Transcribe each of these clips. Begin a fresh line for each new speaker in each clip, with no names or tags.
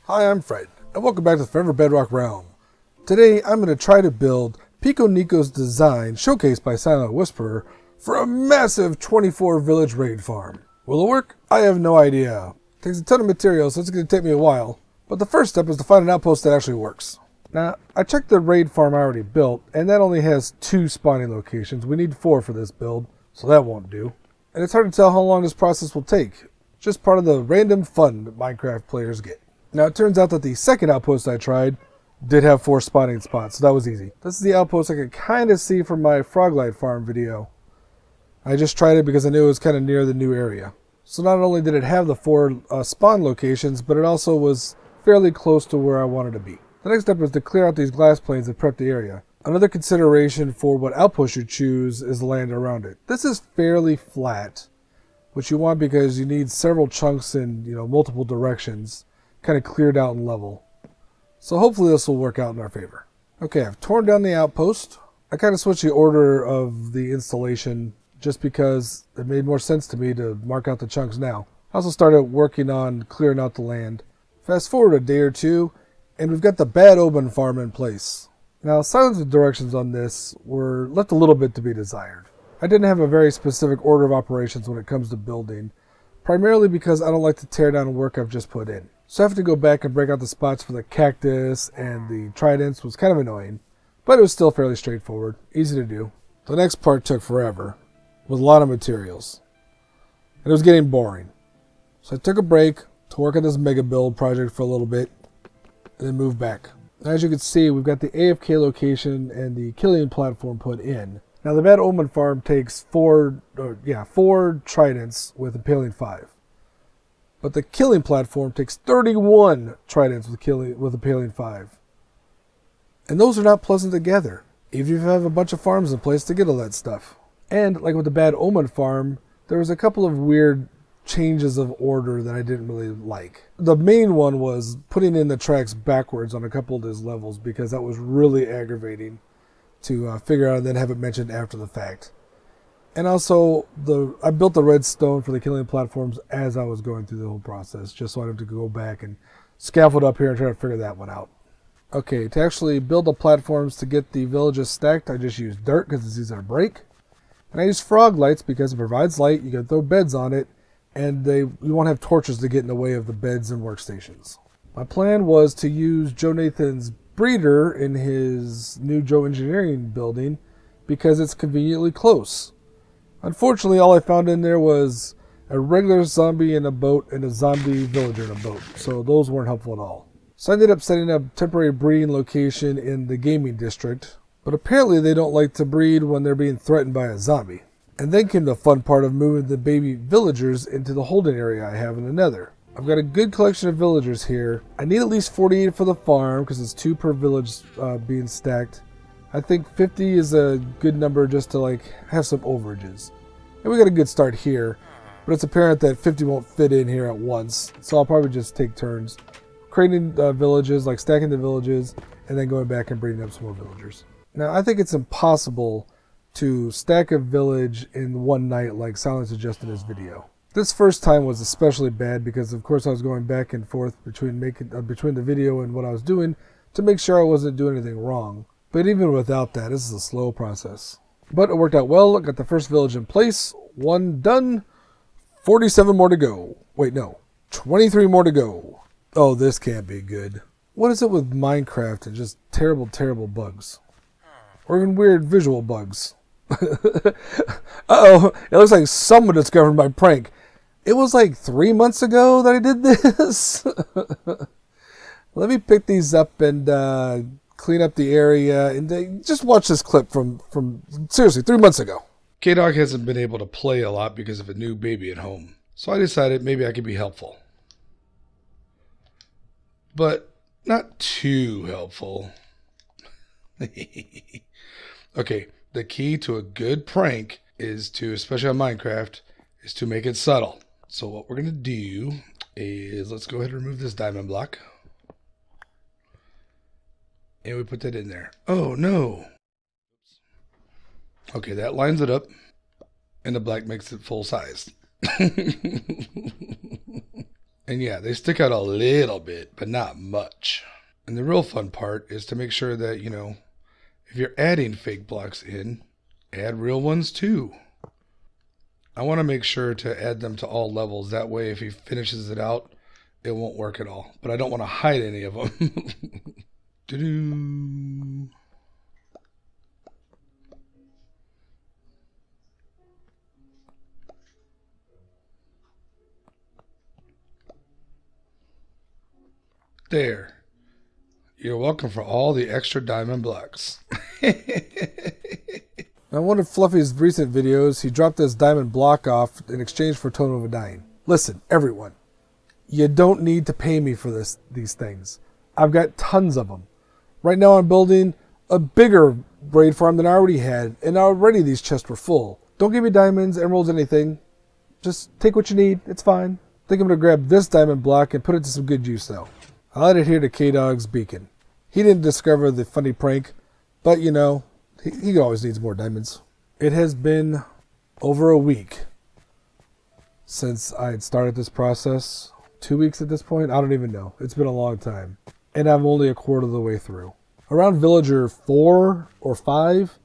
Hi, I'm Fred, and welcome back to the Forever Bedrock Realm. Today, I'm going to try to build Pico Nico's design, showcased by Silent Whisperer, for a massive 24 village raid farm. Will it work? I have no idea. It takes a ton of material, so it's going to take me a while. But the first step is to find an outpost that actually works. Now, I checked the raid farm I already built, and that only has 2 spawning locations. We need 4 for this build, so that won't do. And it's hard to tell how long this process will take. Just part of the random fun that Minecraft players get. Now, it turns out that the second outpost I tried did have 4 spawning spots, so that was easy. This is the outpost I could kind of see from my Froglight farm video. I just tried it because I knew it was kind of near the new area. So not only did it have the 4 spawn locations, but it also was fairly close to where I wanted to be. The next step is to clear out these glass plains and prep the area. Another consideration for what outpost you choose is the land around it. This is fairly flat, which you want because you need several chunks in multiple directions, kind of cleared out and level. So hopefully this will work out in our favor. Okay, I've torn down the outpost. I kind of switched the order of the installation just because it made more sense to me to mark out the chunks now. I also started working on clearing out the land. Fast forward a day or two, and we've got the Bad Omen farm in place. Now, Silent's directions on this were left a little bit to be desired. I didn't have a very specific order of operations when it comes to building, primarily because I don't like to tear down work I've just put in. So having to go back and break out the spots for the cactus and the tridents was kind of annoying, but it was still fairly straightforward, easy to do. The next part took forever, with a lot of materials, and it was getting boring. So I took a break to work on this mega build project for a little bit, and then moved back. As you can see, we've got the AFK location and the killing platform put in. Now the Bad Omen farm takes 4 tridents with Impaling 5. But the killing platform takes 31 tridents with Impaling 5. And those are not pleasant together, even if you have a bunch of farms in place to get all that stuff. And like with the Bad Omen farm, there was a couple of weird changes of order that I didn't really like. The main one was putting in the tracks backwards on a couple of these levels because that was really aggravating to figure out and then have it mentioned after the fact. And also, I built the redstone for the killing platforms as I was going through the whole process, just so I didn't have to go back and scaffold up here and try to figure that one out. Okay, to actually build the platforms to get the villages stacked, I just used dirt because it's easy to break. And I used frog lights because it provides light, you can throw beds on it, and you won't have torches to get in the way of the beds and workstations. My plan was to use Joe Nathan's breeder in his new Joe Engineering building because it's conveniently close. Unfortunately, all I found in there was a regular zombie in a boat and a zombie villager in a boat, so those weren't helpful at all. So I ended up setting up a temporary breeding location in the gaming district, but apparently they don't like to breed when they're being threatened by a zombie. And then came the fun part of moving the baby villagers into the holding area I have in the nether. I've got a good collection of villagers here. I need at least 48 for the farm because it's 2 per village being stacked. I think 50 is a good number just to have some overages. And we got a good start here, but it's apparent that 50 won't fit in here at once, so I'll probably just take turns creating villages, stacking the villages, and then going back and bringing up some more villagers. Now, I think it's impossible to stack a village in one night like Silent suggested in his video. This first time was especially bad because of course I was going back and forth between the video and what I was doing to make sure I wasn't doing anything wrong. But even without that, this is a slow process. But it worked out well. I got the first village in place, 1 done, 47 more to go. Wait, no, 23 more to go. Oh, this can't be good. What is it with Minecraft and just terrible, terrible bugs? Or even weird visual bugs? Uh-oh, it looks like someone discovered my prank. It was 3 months ago that I did this. Let me pick these up and clean up the area and just watch this clip from seriously 3 months ago. K-Dog hasn't been able to play a lot because of a new baby at home. So I decided maybe I could be helpful. But not too helpful. Okay, the key to a good prank is to, especially on Minecraft, is to make it subtle. So what we're going to do is, let's go ahead and remove this diamond block. And we put that in there. Oh, no. Okay, that lines it up. And the black makes it full size. And yeah, they stick out a little bit, but not much. And the real fun part is to make sure that, if you're adding fake blocks in, add real ones too. I want to make sure to add them to all levels. That way, if he finishes it out, it won't work at all. But I don't want to hide any of them. Doo-doo. There. You're welcome for all the extra diamond blocks. Now, in one of Fluffy's recent videos, he dropped this diamond block off in exchange for Totem of Undying. Listen, everyone, you don't need to pay me for these things. I've got tons of them. Right now I'm building a bigger braid farm than I already had, and already these chests were full. Don't give me diamonds, emeralds, anything. Just take what you need. It's fine. I think I'm going to grab this diamond block and put it to some good use, though. I'll add it here to K-Dog's beacon. He didn't discover the funny prank, but he always needs more diamonds. It has been over a week since I had started this process. 2 weeks at this point? I don't even know. It's been a long time. And I'm only a quarter of the way through. Around villager 4 or 5,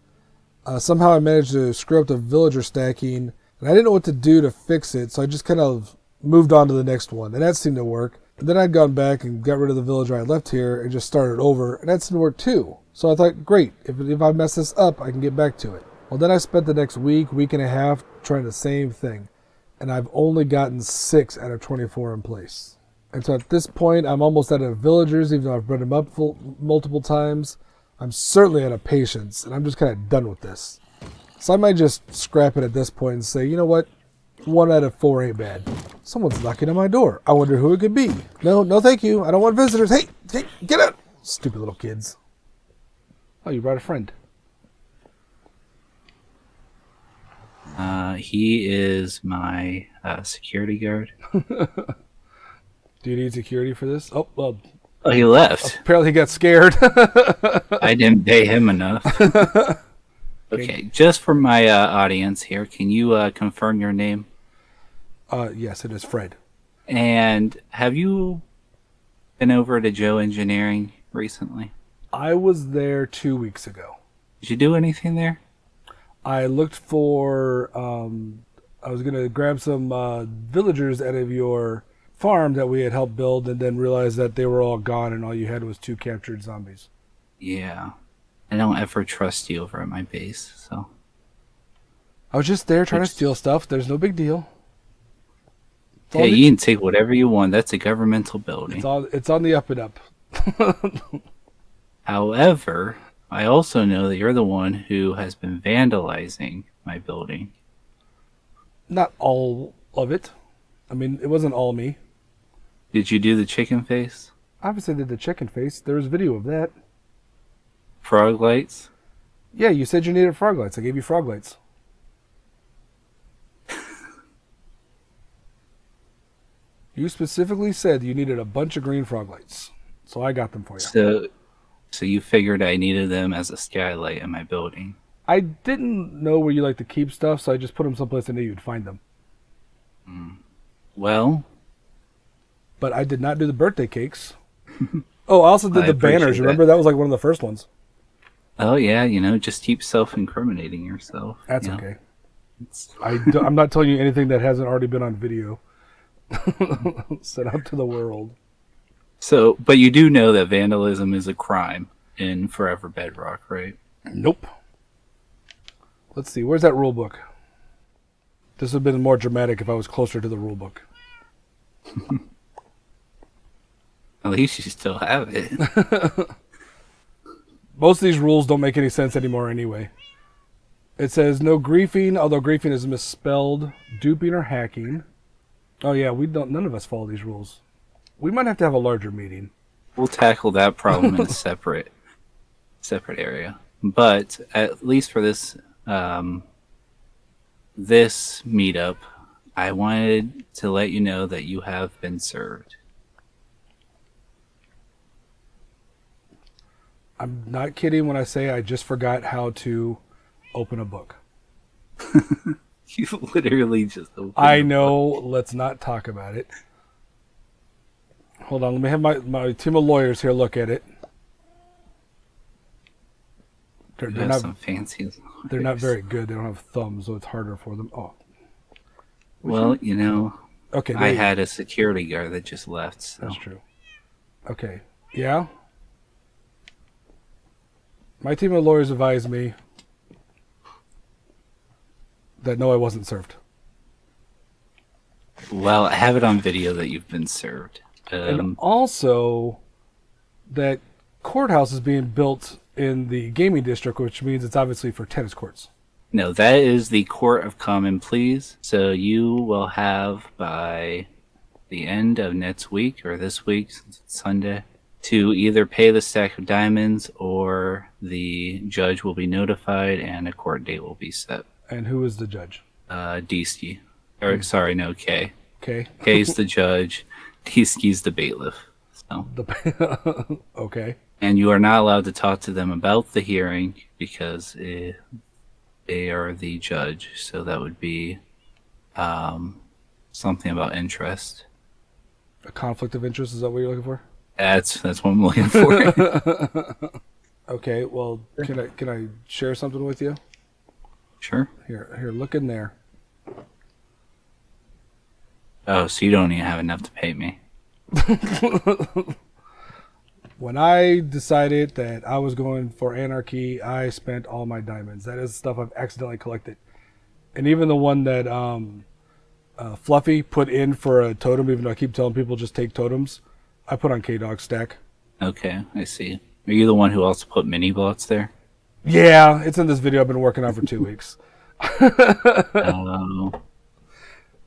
somehow I managed to screw up the villager stacking, and I didn't know what to do to fix it, so I just kind of moved on to the next one, and that seemed to work. And then I'd gone back and got rid of the villager I left here and just started over, and that seemed to work too. So I thought, great, if I mess this up, I can get back to it. Well, then I spent the next week and a half trying the same thing, and I've only gotten 6 out of 24 in place. And so at this point, I'm almost out of villagers, even though I've bred them up multiple times. I'm certainly out of patience, and I'm just kind of done with this. So I might just scrap it at this point and say, you know what? 1 out of 4 ain't bad. Someone's knocking on my door. I wonder who it could be. No, thank you. I don't want visitors. Hey, get out. Stupid little kids. Oh, you brought a friend.
He is my security guard.
Do you need security for this? Oh, well.
Oh, he left.
Apparently he got scared.
I didn't pay him enough. Okay, just for my audience here, can you confirm your name?
Yes, it is Fred.
And have you been over to Joe Engineering recently?
I was there 2 weeks ago.
Did you do anything there?
I looked for, I was going to grab some villagers out of your farm that we had helped build, and then realized that they were all gone and all you had was 2 captured zombies.
Yeah. I don't ever trust you over at my base, so.
I was just there trying to steal stuff. There's no big deal.
Yeah, you can take whatever you want. That's a governmental building.
It's on the up and up.
However, I also know that you're the one who has been vandalizing my building.
Not all of it. I mean, it wasn't all me.
Did you do the chicken face?
Obviously did the chicken face. There's video of that.
Frog lights?
Yeah, you said you needed frog lights. I gave you frog lights. You specifically said you needed a bunch of green frog lights. So I got them for you.
So you figured I needed them as a skylight in my building.
I didn't know where you like to keep stuff, so I just put them someplace I knew you'd find them.
Well...
But I did not do the birthday cakes. Oh, I also did the banners. Remember, that was like one of the first ones.
Oh, yeah, just keep self-incriminating yourself.
That's okay. I'm not telling you anything that hasn't already been on video. Sent out to the world.
So, but you do know that vandalism is a crime in Forever Bedrock, right?
Nope. Let's see, where's that rule book? This would have been more dramatic if I was closer to the rule book.
At least you still have it.
Most of these rules don't make any sense anymore anyway. It says no griefing, although griefing is misspelled, duping or hacking. Oh yeah, none of us follow these rules. We might have to have a larger meeting.
We'll tackle that problem in a separate area. But at least for this this meetup, I wanted to let you know that you have been served.
I'm not kidding when I say I just forgot how to open a book.
You literally just opened
I know, let's not talk about it. Hold on, let me have my team of lawyers here look at it. They're not
some fancy.
They're not very good. They don't have thumbs, so it's harder for them. Oh.
Well, you know,
okay.
I had a security guard that just left. So.
That's true. Okay. Yeah? My team of lawyers advised me that no, I wasn't served.
Well, I have it on video that you've been served.
And also that courthouse is being built in the gaming district, which means it's obviously for tennis courts.
No, that is the Court of Common Pleas. So you will have by the end of next week or this week, since it's Sunday, to either pay the stack of diamonds or the judge will be notified and a court date will be set.
And who is the judge?
Deesky. Or, sorry, no, K.
K.
K's the judge. Deesky's the bailiff. So.
Okay.
And you are not allowed to talk to them about the hearing because they are the judge. So that would be something about interest.
A conflict of interest, is that what you're looking for?
That's what I'm looking for.
Okay, well, can I share something with you?
Sure.
Here, look in there.
Oh, so you don't even have enough to pay me.
When I decided that I was going for anarchy, I spent all my diamonds. That is stuff I've accidentally collected. And even the one that Fluffy put in for a totem, even though I keep telling people just take totems, I put on K-Dog stack.
Okay, I see. Are you the one who also put mini bots there?
Yeah, it's in this video I've been working on for 2 weeks.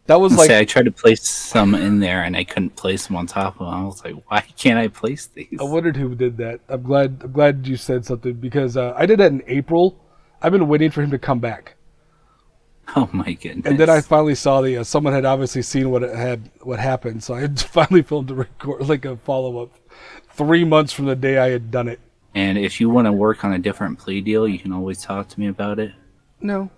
That was like
I tried to place some in there and I couldn't place them on top of them. I was like, why can't I place these?
I wondered who did that. I'm glad you said something because I did that in April. I've been waiting for him to come back.
Oh my goodness!
And then I finally saw the someone had obviously seen what happened, so I finally filmed a record like a follow up 3 months from the day I had done it.
And if you want to work on a different plea deal, you can always talk to me about it.
No,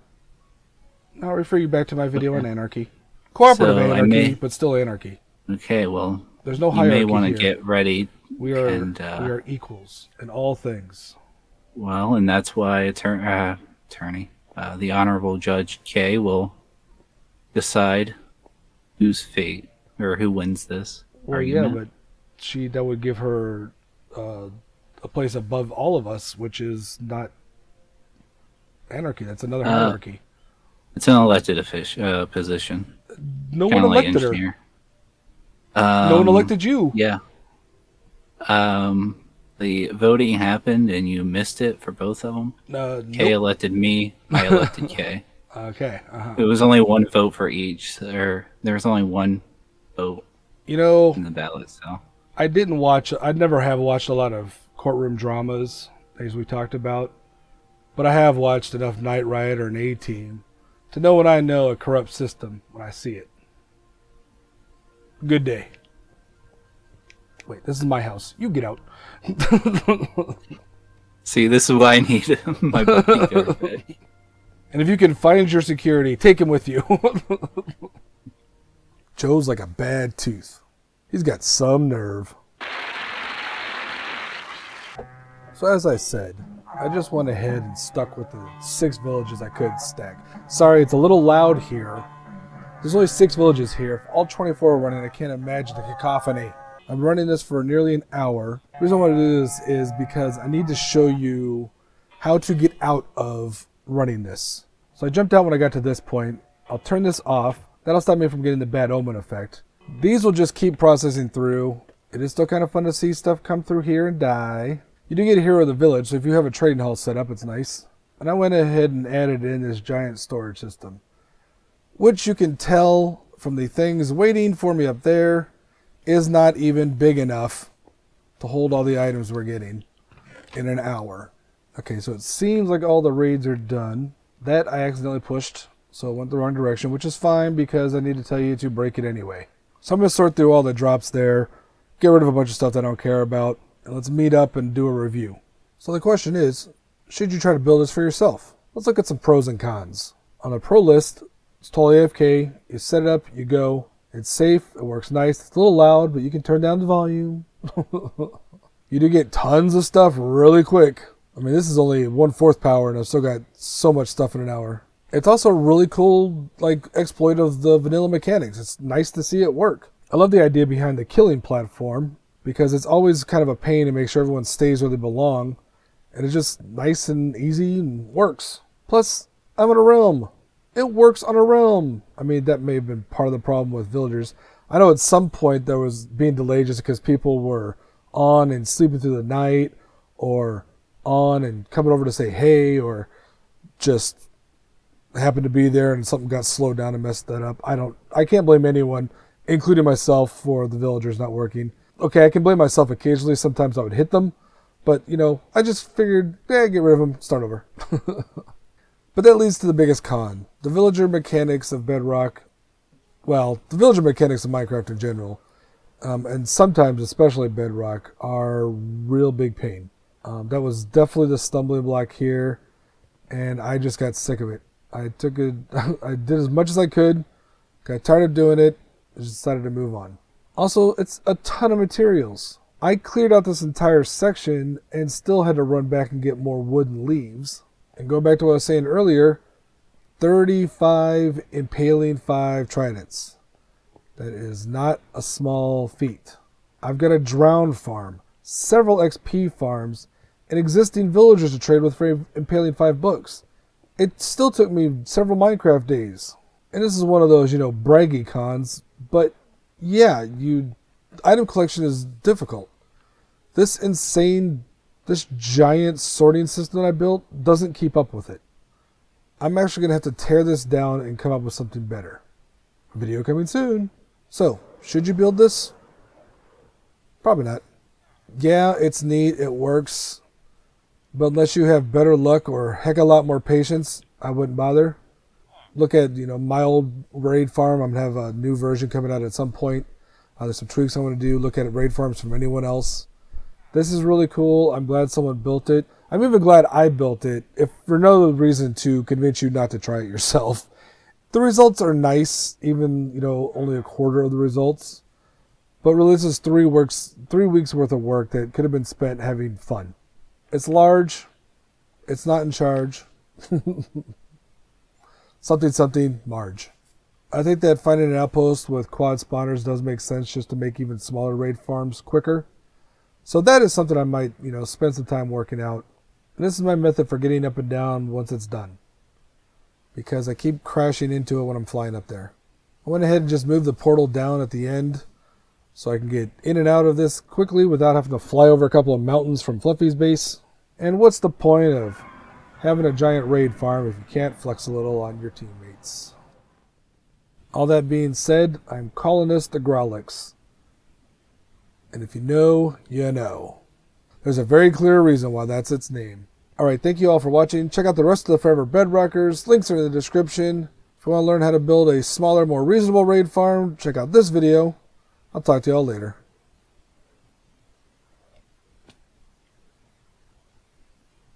I'll refer you back to my video on anarchy. Cooperative anarchy, but still anarchy.
Okay, well,
there's no hierarchy.
You may want to
here.
get ready.
We are equals in all things.
Well, and that's why attorney, the Honorable Judge K will decide whose fate or who wins this argument.
Yeah, but that would give her a place above all of us, which is not anarchy. That's another hierarchy.
It's an elected position.
No one elected her. No one elected you.
Yeah. The voting happened and you missed it for both of them. K elected me. I elected K.
Okay.
It was only one vote for each. There was only one vote. In the ballot. So
I never have watched a lot of courtroom dramas, as we talked about, but I have watched enough Knight Riot or an A-Team to know when I know a corrupt system when I see it. Good day. Wait, this is my house. You get out.
See, this is why I need my bodyguard.
And if you can find your security, take him with you. Joe's like a bad tooth. He's got some nerve. So as I said, I just went ahead and stuck with the 6 villages I could stack. Sorry, it's a little loud here. There's only 6 villages here. If all 24 are running, I can't imagine the cacophony. I'm running this for nearly an hour. The reason I want to do this is because I need to show you how to get out of running this. So I jumped out when I got to this point. I'll turn this off. That'll stop me from getting the bad omen effect. These will just keep processing through. It is still kind of fun to see stuff come through here and die. You do get a hero of the village, so if you have a trading hall set up, it's nice. And I went ahead and added in this giant storage system, which you can tell from the things waiting for me up there is not even big enough to hold all the items we're getting in an hour. Okay, so it seems like all the raids are done. That I accidentally pushed, so it went the wrong direction, which is fine because I need to tell you to break it anyway. So I'm going to sort through all the drops there, get rid of a bunch of stuff that I don't care about, and let's meet up and do a review. So the question is, should you try to build this for yourself? Let's look at some pros and cons. On the pro list, it's totally AFK. You set it up, you go, It's safe, it works nice. It's a little loud, but you can turn down the volume. You do get tons of stuff really quick. I mean, this is only 1/4 power, and I've still got so much stuff in an hour. It's also a really cool, like, exploit of the vanilla mechanics. It's nice to see it work. I love the idea behind the killing platform, because it's always kind of a pain to make sure everyone stays where they belong. And it's just nice and easy and works. Plus, I'm in a realm. It works on a realm. I mean, that may have been part of the problem with villagers. I know at some point there was being delayed just because people were on and sleeping through the night, or on and coming over to say hey, or just happened to be there and something got slowed down and messed that up. I can't blame anyone, including myself, for the villagers not working. Okay, I can blame myself occasionally. Sometimes I would hit them, but you know, I just figured, get rid of them, start over. But that leads to the biggest con. The villager mechanics of Bedrock, well, the villager mechanics of Minecraft in general, and sometimes especially Bedrock, are real big pain. That was definitely the stumbling block here, and I just got sick of it. I did as much as I could, got tired of doing it, just decided to move on. Also, it's a ton of materials. I cleared out this entire section and still had to run back and get more wood and leaves. And go back to what I was saying earlier, 35 impaling 5 tridents. That is not a small feat. I've got a drown farm, several XP farms, and existing villagers to trade with for impaling 5 books. It still took me several Minecraft days. And this is one of those, braggy cons, but yeah, item collection is difficult. This giant sorting system that I built doesn't keep up with it. I'm actually going to have to tear this down and come up with something better. Video coming soon. So, should you build this? Probably not. Yeah, it's neat, it works, but unless you have better luck or heck a lot more patience, I wouldn't bother. Look at, my old raid farm. I'm going to have a new version coming out at some point. There's some tweaks I want to do. Look at raid farms from anyone else. This is really cool. I'm glad someone built it. I'm even glad I built it, if for no reason to convince you not to try it yourself. The results are nice, even, only a quarter of the results. But really, this is 3 weeks worth of work that could have been spent having fun. It's large. It's not in charge. Something, Marge. I think that finding an outpost with quad spawners does make sense, just to make even smaller raid farms quicker. So that is something I might, spend some time working out. And this is my method for getting up and down once it's done, because I keep crashing into it when I'm flying up there. I went ahead and just moved the portal down at the end so I can get in and out of this quickly without having to fly over a couple of mountains from Fluffy's base. And what's the point of having a giant raid farm if you can't flex a little on your teammates? All that being said, I'm calling this the Growlix. And if you know, you know. There's a very clear reason why that's its name. Alright, thank you all for watching. Check out the rest of the Forever Bedrockers. Links are in the description. If you want to learn how to build a smaller, more reasonable raid farm, check out this video. I'll talk to you all later.